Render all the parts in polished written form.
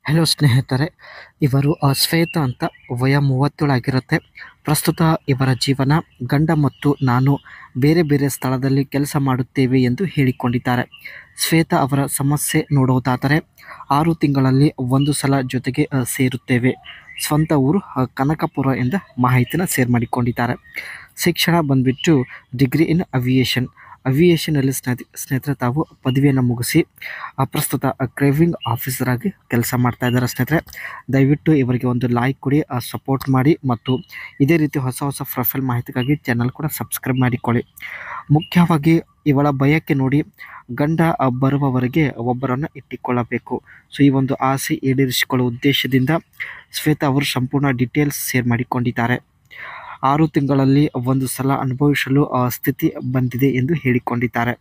Hello ಸ್ನೇಹಿತರೆ, ಇವರು ಶ್ವೇತಾ ಅಂತ ವಯ 37 ಆಗಿರುತ್ತೆ. ಪ್ರಸ್ತುತ ಇವರ ಜೀವನ ಗಂಡ ಮತ್ತು ನಾನು ಬೇರೆ ಬೇರೆ ಸ್ಥಳದಲ್ಲಿ ಕೆಲಸ ಮಾಡುತ್ತೇವೆ ಎಂದು ಹೇಳಿಕೊಂಡಿದ್ದಾರೆ. ಶ್ವೇತಾ ಅವರ ಸಮಸ್ಯೆ ನೋಡುವುದಾದರೆ 6 ತಿಂಗಳಲ್ಲಿ ಒಂದು ಸಲ ಜೊತೆಗೆ ಸೇರುತ್ತೇವೆ. ಸ್ವಂತ ಊರು ಕನಕಪುರ ಎಂದ ಮಾಹಿತಿನ ಶೇರ್ ಮಾಡಿಕೊಂಡಿದ್ದಾರೆ. ಶಿಕ್ಷಣ ಬಂದ್ಬಿಟ್ಟು ಡಿಗ್ರಿ ಇನ್ ಅವಿಯೇಷನಲ್ಲಿ ಸ್ನೇಹಿತರೆ ತಾವು ಪದವಿಯನ್ನು ಮುಗಿಸಿ ಪ್ರಸ್ತುತ ಕ್ರೇವಿಂಗ್ ಆಫೀಸರ್ ಆಗಿ ಕೆಲಸ ಮಾಡ್ತಾ ಇದ್ದಾರೆ. ಸ್ನೇಹಿತರೆ ದಯವಿಟ್ಟು ಇವರಿಗೆ ಒಂದು ಲೈಕ್ ಕೊಡಿ, ಸಪೋರ್ಟ್ ಮಾಡಿ ಮತ್ತು ಇದೇ ರೀತಿ ಹೊಸ ಹೊಸ ಪ್ರೊಫೈಲ್ ಮಾಹಿತಿಗಾಗಿ ಚಾನಲ್ ಕೂಡ ಸಬ್ಸ್ಕ್ರೈಬ್ ಮಾಡಿಕೊಳ್ಳಿ. ಮುಖ್ಯವಾಗಿ ಇವಳ ಬಯಕೆ ನೋಡಿ, ಗಂಡ ಬರುವವರೆಗೆ ಒಬ್ಬರನ್ನು ಇಟ್ಟುಕೊಳ್ಳಬೇಕು. ಸೊ ಈ ಒಂದು ಆಸೆ ಈಡೇರಿಸಿಕೊಳ್ಳುವ ಉದ್ದೇಶದಿಂದ ಶ್ವೇತಾ ಅವರು ಸಂಪೂರ್ಣ ಡೀಟೇಲ್ಸ್ ಶೇರ್ ಮಾಡಿಕೊಂಡಿದ್ದಾರೆ. 6 ತಿಂಗಳಲ್ಲಿ ಒಂದು ಸಲ ಅನುಭವಿಸಲು ಸ್ಥಿತಿ ಬಂದಿದೆ ಎಂದು ಹೇಳಿಕೊಂಡಿದ್ದಾರೆ.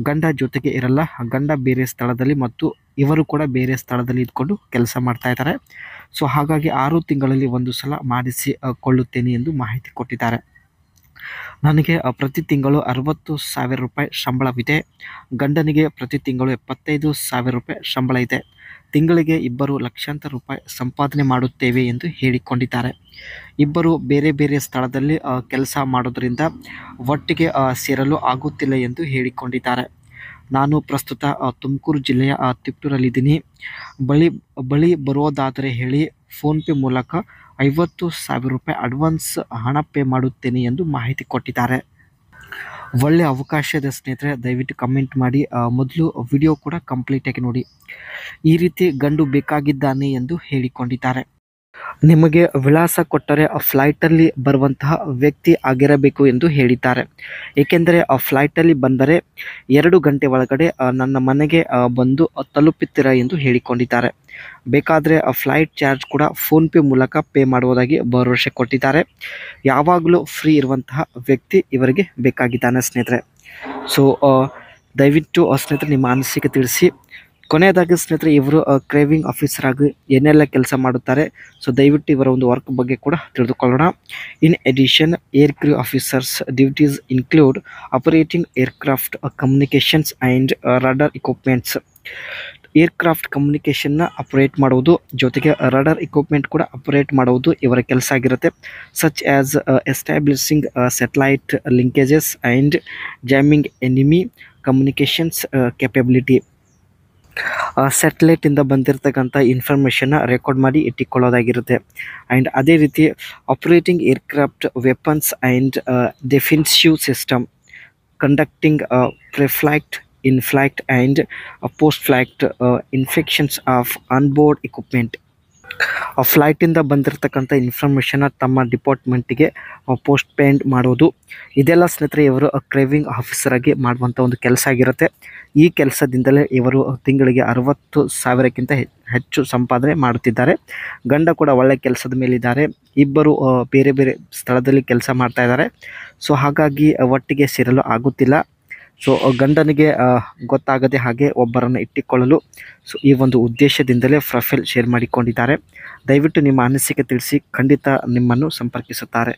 ಗಂಡ ಜೊತೆಗೆ ಇರಲ್ಲ, ಗಂಡ ಬೇರೆ ಸ್ಥಳದಲ್ಲಿ ಮತ್ತು ಇವರು ಕೂಡ ಬೇರೆ ಸ್ಥಳದಲ್ಲಿ ಇದ್ಕೊಂಡು ಕೆಲಸ ಮಾಡ್ತಾ ಇದ್ದಾರೆ. ಸೊ ಹಾಗಾಗಿ 6 ತಿಂಗಳಲ್ಲಿ ಒಂದು ಸಲ ಮಾಡಿಸಿಕೊಳ್ಳುತ್ತೇನೆ ಎಂದು ಮಾಹಿತಿ ಕೊಟ್ಟಿದ್ದಾರೆ. ನನಗೆ ಪ್ರತಿ ತಿಂಗಳು 60,000 ರೂಪಾಯಿ ಶಂಬಳವಿದೆ. ಗಂಡನಿಗೆ ಪ್ರತಿ ತಿಂಗಳು 75,000 ರೂಪಾಯಿ ಶಂಬಳ ಇದೆ. ತಿಂಗಳಿಗೆ ಇಬ್ಬರು ಲಕ್ಷಾಂತರ ರೂಪಾಯಿ ಸಂಪಾದನೆ ಮಾಡುತ್ತೇವೆ ಎಂದು ಹೇಳಿಕೊಂಡಿದ್ದಾರೆ. ಇಬ್ಬರು ಬೇರೆ ಬೇರೆ ಸ್ಥಳದಲ್ಲಿ ಕೆಲಸ ಮಾಡೋದರಿಂದ ಒಟ್ಟಿಗೆ ಸೇರಲು ಆಗುತ್ತಿಲ್ಲ ಎಂದು ಹೇಳಿಕೊಂಡಿದ್ದಾರೆ. ನಾನು ಪ್ರಸ್ತುತ ತುಮಕೂರು ಜಿಲ್ಲೆಯ ತಿಪ್ಟೂರಲ್ಲಿದ್ದೀನಿ. ಬಳಿ ಬರೋದಾದರೆ ಹೇಳಿ, ಫೋನ್ಪೇ ಮೂಲಕ 50,000 ರೂಪಾಯಿ ಅಡ್ವಾನ್ಸ್ ಹಣ ಪೇ ಮಾಡುತ್ತೇನೆ ಎಂದು ಮಾಹಿತಿ ಕೊಟ್ಟಿದ್ದಾರೆ. ಒಳ್ಳೆಯ ಅವಕಾಶ ಇದೆ ಸ್ನೇಹಿತರೆ, ದಯವಿಟ್ಟು ಕಮೆಂಟ್ ಮಾಡಿ. ಮೊದಲು ವಿಡಿಯೋ ಕೂಡ ಕಂಪ್ಲೀಟಾಗಿ ನೋಡಿ. ಈ ರೀತಿ ಗಂಡು ಬೇಕಾಗಿದ್ದಾನೆ ಎಂದು ಹೇಳಿಕೊಂಡಿದ್ದಾರೆ. ನಿಮಗೆ ವಿಳಾಸ ಕೊಟ್ಟರೆ ಫ್ಲೈಟಲ್ಲಿ ಬರುವಂತಹ ವ್ಯಕ್ತಿ ಆಗಿರಬೇಕು ಎಂದು ಹೇಳಿದ್ದಾರೆ. ಏಕೆಂದರೆ ಫ್ಲೈಟಲ್ಲಿ ಬಂದರೆ 2 ಗಂಟೆ ಒಳಗಡೆ ನನ್ನ ಮನೆಗೆ ಬಂದು ತಲುಪುತ್ತೀರಾ ಎಂದು ಹೇಳಿಕೊಂಡಿದ್ದಾರೆ. ಬೇಕಾದರೆ ಫ್ಲೈಟ್ ಚಾರ್ಜ್ ಕೂಡ ಫೋನ್ಪೇ ಮೂಲಕ ಪೇ ಮಾಡುವುದಾಗಿ ಭರವಸೆ ಕೊಟ್ಟಿದ್ದಾರೆ. ಯಾವಾಗಲೂ ಫ್ರೀ ಇರುವಂತಹ ವ್ಯಕ್ತಿ ಇವರಿಗೆ ಬೇಕಾಗಿದ್ದಾನೆ ಸ್ನೇಹಿತರೆ. ಸೊ ದಯವಿಟ್ಟು ಸ್ನೇಹಿತರೆ ನಿಮ್ಮ ಅನಿಸಿಕೆ ತಿಳಿಸಿ. ಕೊನೆಯದಾಗಿ ಸ್ನೇಹಿತರೆ, ಇವರು ಕ್ರೇವಿಂಗ್ ಆಫೀಸರ್ ಆಗಿ ಏನೆಲ್ಲ ಕೆಲಸ ಮಾಡುತ್ತಾರೆ, ಸೊ ದಯವಿಟ್ಟು ಇವರ ಒಂದು ವರ್ಕ್ ಬಗ್ಗೆ ಕೂಡ ತಿಳಿದುಕೊಳ್ಳೋಣ. In addition, air crew officers duties include operating aircraft communications and radar equipments. Aircraft ಕಮ್ಯುನಿಕೇಷನ್ನ ಅಪರೇಟ್ ಮಾಡುವುದು, ಜೊತೆಗೆ ರಡರ್ ಇಕ್ವಿಪ್ಮೆಂಟ್ ಕೂಡ ಅಪರೇಟ್ ಮಾಡುವುದು ಇವರ ಕೆಲಸ ಆಗಿರುತ್ತೆ. Such as establishing satellite linkages and jamming enemy communications capability. ಸ್ಯಾಟಲೈಟಿಂದ ಬಂದಿರತಕ್ಕಂಥ ಇನ್ಫಾರ್ಮೇಷನ್ನ ರೆಕಾರ್ಡ್ ಮಾಡಿ ಇಟ್ಟುಕೊಳ್ಳೋದಾಗಿರುತ್ತೆ. ಆ್ಯಂಡ್ ಅದೇ ರೀತಿ operating aircraft weapons and defensive system, conducting preflight, inflight and post flight inspections of onboard equipment. ಫ್ಲೈಟಿಂದ ಬಂದಿರತಕ್ಕಂಥ ಇನ್ಫಾರ್ಮೇಷನ್ನ ತಮ್ಮ ಡಿಪಾರ್ಟ್ಮೆಂಟಿಗೆ ಪೋಸ್ಟ್ ಪೇಂಡ್ ಮಾಡೋದು, ಇದೆಲ್ಲ ಸ್ನೇಹಿತರೆ ಇವರು ಕ್ರೇವಿಂಗ್ ಆಫೀಸರ್ ಆಗಿ ಮಾಡುವಂಥ ಒಂದು ಕೆಲಸ ಆಗಿರುತ್ತೆ. ಈ ಕೆಲಸದಿಂದಲೇ ಇವರು ತಿಂಗಳಿಗೆ 60,000ಕ್ಕಿಂತ ಹೆಚ್ಚು ಸಂಪಾದನೆ ಮಾಡುತ್ತಿದ್ದಾರೆ. ಗಂಡ ಕೂಡ ಒಳ್ಳೆಯ ಕೆಲಸದ ಮೇಲಿದ್ದಾರೆ. ಇಬ್ಬರು ಬೇರೆ ಬೇರೆ ಸ್ಥಳದಲ್ಲಿ ಕೆಲಸ ಮಾಡ್ತಾ ಇದ್ದಾರೆ. ಸೊ ಹಾಗಾಗಿ ಒಟ್ಟಿಗೆ ಸೇರಲು ಆಗುತ್ತಿಲ್ಲ. ಸೊ ಗಂಡನಿಗೆ ಗೊತ್ತಾಗದೆ ಹಾಗೆ ಒಬ್ಬರನ್ನು ಇಟ್ಟುಕೊಳ್ಳಲು ಸೊ ಈ ಒಂದು ಉದ್ದೇಶದಿಂದಲೇ ಪ್ರೊಫೈಲ್ ಶೇರ್ ಮಾಡಿಕೊಂಡಿದ್ದಾರೆ. ದಯವಿಟ್ಟು ನಿಮ್ಮ ಅನಿಸಿಕೆ ತಿಳಿಸಿ, ಖಂಡಿತ ನಿಮ್ಮನ್ನು ಸಂಪರ್ಕಿಸುತ್ತಾರೆ.